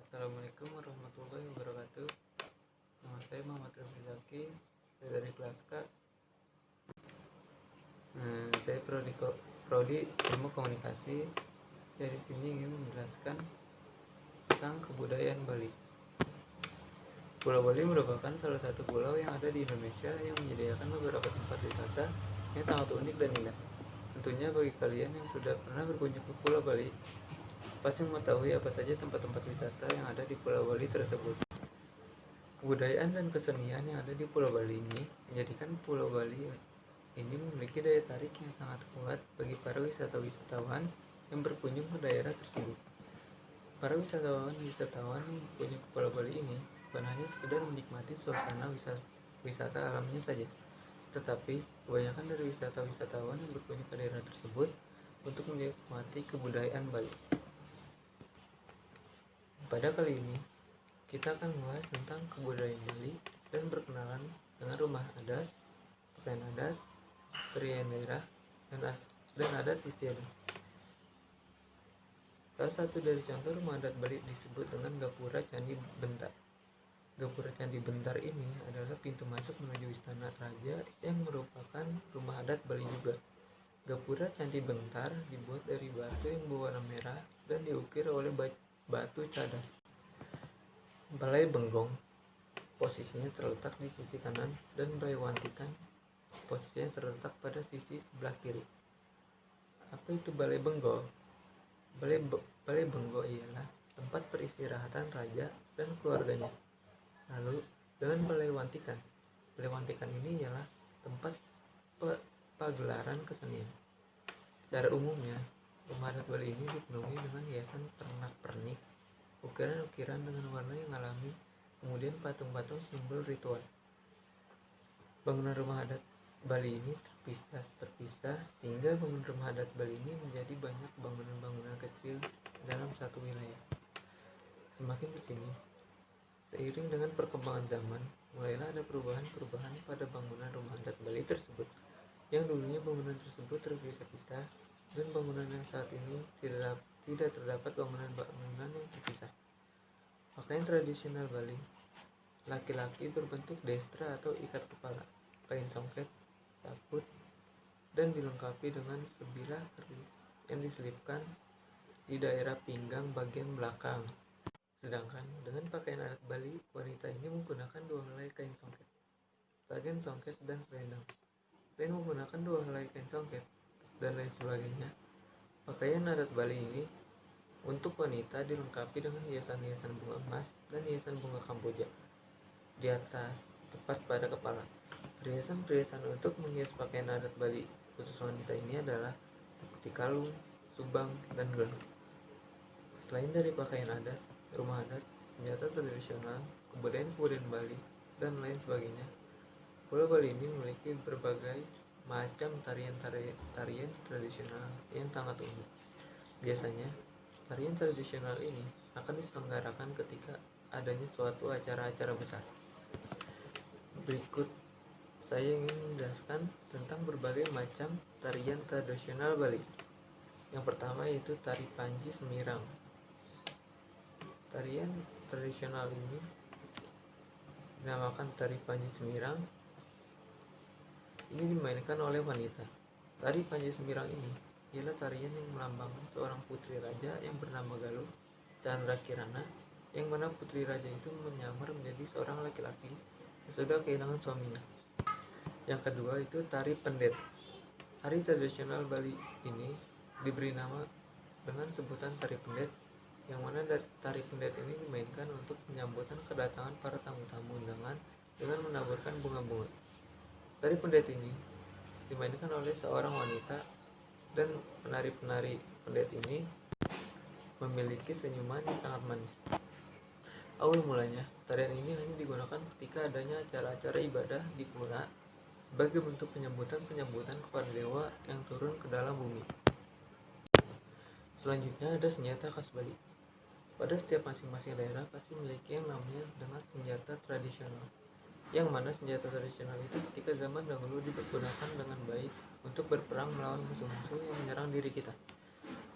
Assalamualaikum warahmatullahi wabarakatuh. Nama saya Muhammad Rifki Zaki, saya dari kelas K. Saya prodi ilmu komunikasi. Saya di sini ingin menjelaskan tentang kebudayaan Bali. Pulau Bali merupakan salah satu pulau yang ada di Indonesia yang menyediakan beberapa tempat wisata yang sangat unik dan indah. Tentunya bagi kalian yang sudah pernah berkunjung ke Pulau Bali, pasti mengetahui apa saja tempat-tempat wisata yang ada di Pulau Bali tersebut. Kebudayaan dan kesenian yang ada di Pulau Bali ini menjadikan Pulau Bali ini memiliki daya tarik yang sangat kuat bagi para wisatawan yang berkunjung ke daerah tersebut. Para wisatawan yang berkunjung ke Pulau Bali ini bukan hanya sekedar menikmati suasana wisata alamnya saja, tetapi kebanyakan dari wisatawan yang berkunjung ke daerah tersebut untuk menikmati kebudayaan Bali. Pada kali ini, kita akan membahas tentang kebudayaan Bali dan berkenalan dengan rumah adat, pakaian adat, tarian daerah, dan adat istiadat. Salah satu dari contoh rumah adat Bali disebut dengan Gapura Candi Bentar. Gapura Candi Bentar ini adalah pintu masuk menuju Istana Raja yang merupakan rumah adat Bali juga. Gapura Candi Bentar dibuat dari batu yang berwarna merah dan diukir oleh batu cadas. Balai Benggong posisinya terletak di sisi kanan dan Balai Wantikan posisinya terletak pada sisi sebelah kiri. Apa itu Balai Benggong? Balai Benggong ialah tempat peristirahatan raja dan keluarganya. Lalu dengan Balai Wantikan ini ialah tempat pagelaran kesenian. Secara umumnya, rumah adat Bali ini dipenuhi dengan hiasan pernak-pernik, ukiran-ukiran dengan warna yang alami, kemudian patung-patung simbol ritual. Bangunan rumah adat Bali ini terpisah sehingga bangunan rumah adat Bali ini menjadi banyak bangunan-bangunan kecil dalam satu wilayah. Semakin kesini, seiring dengan perkembangan zaman, mulailah ada perubahan pada bangunan rumah adat Bali tersebut. Yang dulunya bangunan tersebut terpisah-pisah dan bangunan yang saat ini tidak terdapat bangunan yang terpisah. Pakaian tradisional Bali, laki-laki berbentuk destra atau ikat kepala, kain songket, saput, dan dilengkapi dengan sebilah keris yang diselipkan di daerah pinggang bagian belakang. Sedangkan dengan pakaian adat Bali, wanita ini menggunakan dua helai kain songket, stagen songket, dan selendang. Selain menggunakan dua helai kain songket dan lain sebagainya, pakaian adat Bali ini untuk wanita dilengkapi dengan hiasan-hiasan bunga emas dan hiasan bunga kamboja di atas, tepat pada kepala. Perhiasan-perhiasan untuk menghias pakaian adat Bali khusus wanita ini adalah seperti kalung, subang, dan gelung. Selain dari pakaian adat, rumah adat, senjata tradisional, kebudayaan Bali, dan lain sebagainya, Pulau Bali ini memiliki berbagai macam tarian tradisional yang sangat unik. Biasanya, tarian tradisional ini akan diselenggarakan ketika adanya suatu acara-acara besar. Berikut saya ingin menjelaskan tentang berbagai macam tarian tradisional Bali. Yang pertama yaitu Tari Panji Semirang. Tarian tradisional ini dinamakan Tari Panji Semirang. Ini dimainkan oleh wanita. Tari Panji Semirang ini ialah tarian yang melambangkan seorang putri raja yang bernama Galuh Chandra Kirana, yang mana putri raja itu menyamar menjadi seorang laki-laki sesudah kehilangan suaminya. Yang kedua itu Tari Pendet. Tari tradisional Bali ini diberi nama dengan sebutan Tari Pendet, yang mana Tari Pendet ini dimainkan untuk menyambutan kedatangan para tamu-tamu undangan dengan menaburkan bunga-bunga. Tari Pendet ini dimainkan oleh seorang wanita, dan penari-penari pendet ini memiliki senyuman yang sangat manis. Awal mulanya, tarian ini hanya digunakan ketika adanya acara-acara ibadah di pura sebagai bentuk penyambutan kepada dewa yang turun ke dalam bumi. Selanjutnya ada senjata khas Bali. Pada setiap masing-masing daerah pasti memiliki yang namanya dengan senjata tradisional, yang mana senjata tradisional itu ketika zaman dahulu dipergunakan dengan baik untuk berperang melawan musuh-musuh yang menyerang diri kita,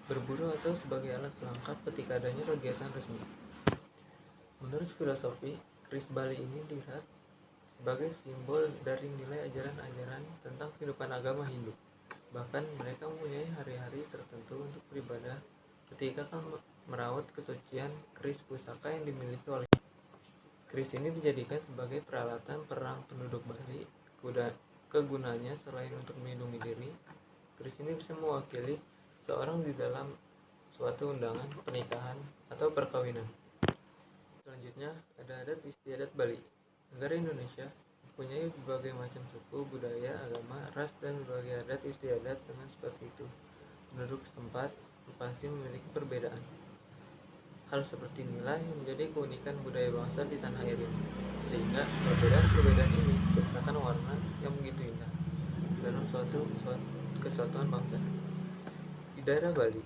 berburu, atau sebagai alat pelengkap ketika adanya kegiatan resmi. Menurut filosofi, keris Bali ini dilihat sebagai simbol dari nilai ajaran-ajaran tentang kehidupan agama Hindu. Bahkan mereka mempunyai hari-hari tertentu untuk beribadah ketika akan merawat kesucian keris pusaka yang dimiliki oleh. Keris ini dijadikan sebagai peralatan perang penduduk Bali. Kegunaannya selain untuk melindungi diri, keris ini bisa mewakili seorang di dalam suatu undangan pernikahan atau perkawinan. Selanjutnya ada adat istiadat Bali. Negara Indonesia mempunyai berbagai macam suku, budaya, agama, ras, dan berbagai adat istiadat. Dengan seperti itu, penduduk setempat pasti memiliki perbedaan. Hal seperti inilah yang menjadi keunikan budaya bangsa di tanah air ini, sehingga perbedaan-perbedaan ini menciptakan warna yang begitu indah dalam suatu kesatuan bangsa. Di daerah Bali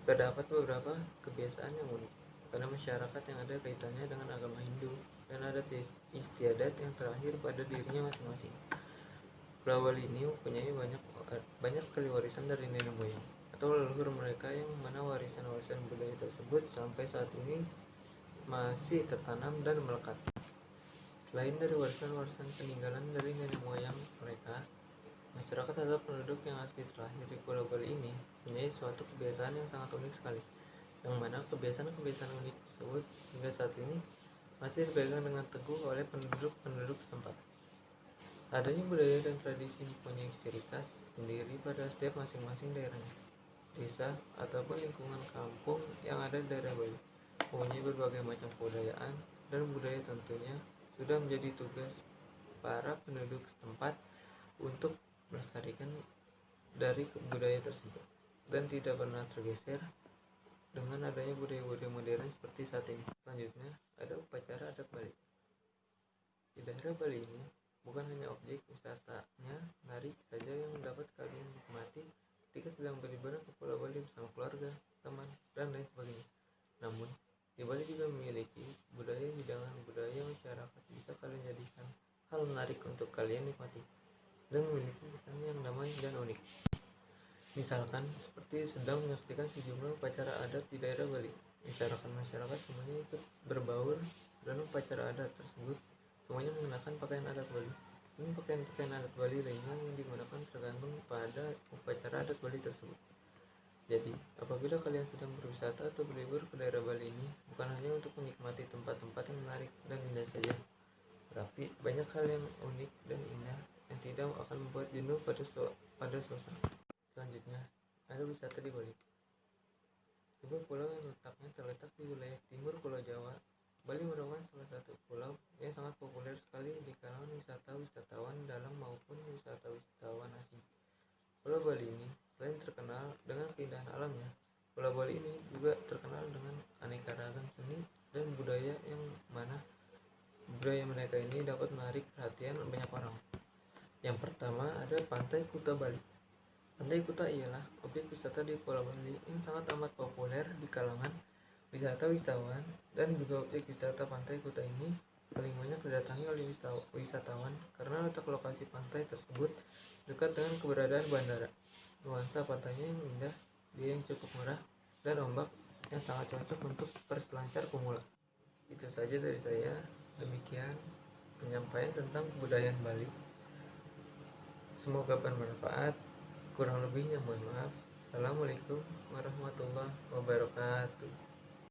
terdapat beberapa kebiasaan yang unik karena masyarakat yang ada kaitannya dengan agama Hindu dan adat istiadat yang terakhir pada dirinya masing-masing. Pulau Bali ini mempunyai banyak sekali warisan dari nenek moyang atau leluhur mereka, yang mana warisan-warisan budaya tersebut sampai saat ini masih tertanam dan melekat. Selain dari warisan-warisan peninggalan dari nenek moyang mereka, masyarakat atau penduduk yang asli terakhir di Pulau Bali ini mempunyai suatu kebiasaan yang sangat unik sekali, yang mana kebiasaan-kebiasaan unik tersebut hingga saat ini masih dipegang dengan teguh oleh penduduk setempat. Adanya budaya dan tradisi mempunyai ciri khas sendiri pada setiap masing-masing daerahnya. Desa ataupun lingkungan kampung yang ada di daerah Bali mempunyai berbagai macam kebudayaan, dan budaya tentunya sudah menjadi tugas para penduduk setempat untuk melestarikan dari budaya tersebut dan tidak pernah tergeser dengan adanya budaya-budaya modern seperti saat ini. Selanjutnya ada upacara adat Bali. Di daerah Bali ini bukan hanya objek wisatanya menarik saja yang dapat kalian nikmati ketika sedang berlibur ke Pulau Bali bersama keluarga, teman, dan lain sebagainya. Namun, di Bali juga memiliki hidangan budaya masyarakat bisa kalian jadikan hal menarik untuk kalian nikmati dan memiliki kesan yang damai dan unik. Misalkan seperti sedang menyaksikan sejumlah upacara adat di daerah Bali. Masyarakat semuanya ikut berbaur dalam upacara adat tersebut. Semuanya mengenakan pakaian adat Bali. Ini pakaian adat Bali lainnya yang digunakan tergantung pada upacara adat Bali tersebut. Jadi, apabila kalian sedang berwisata atau berlibur ke daerah Bali ini, bukan hanya untuk menikmati tempat-tempat yang menarik dan indah saja, tapi banyak hal yang unik dan indah yang tidak akan membuat jenuh pada suasana. Selanjutnya, ada wisata di Bali. Sebuah pulau yang letaknya terletak di wilayah timur Pulau Jawa. Bali merupakan salah satu pulau yang sangat populer sekali di kalangan wisatawan dalam maupun wisatawan asing. Pulau Bali ini selain terkenal dengan keindahan alamnya, Pulau Bali ini juga terkenal dengan aneka ragam seni dan budaya, yang mana budaya mereka ini dapat menarik perhatian banyak orang. Yang pertama ada Pantai Kuta Bali. Pantai Kuta ialah objek wisata di Pulau Bali yang sangat amat populer di kalangan wisatawan, dan juga objek wisata Pantai Kuta ini paling banyak didatangi oleh wisatawan karena letak lokasi pantai tersebut dekat dengan keberadaan bandara. Nuansa pantainya yang indah, biaya yang cukup murah, dan ombak yang sangat cocok untuk berselancar pemula. Itu saja dari saya. Demikian penyampaian tentang kebudayaan Bali. Semoga bermanfaat. Kurang lebihnya mohon maaf. Assalamualaikum warahmatullahi wabarakatuh.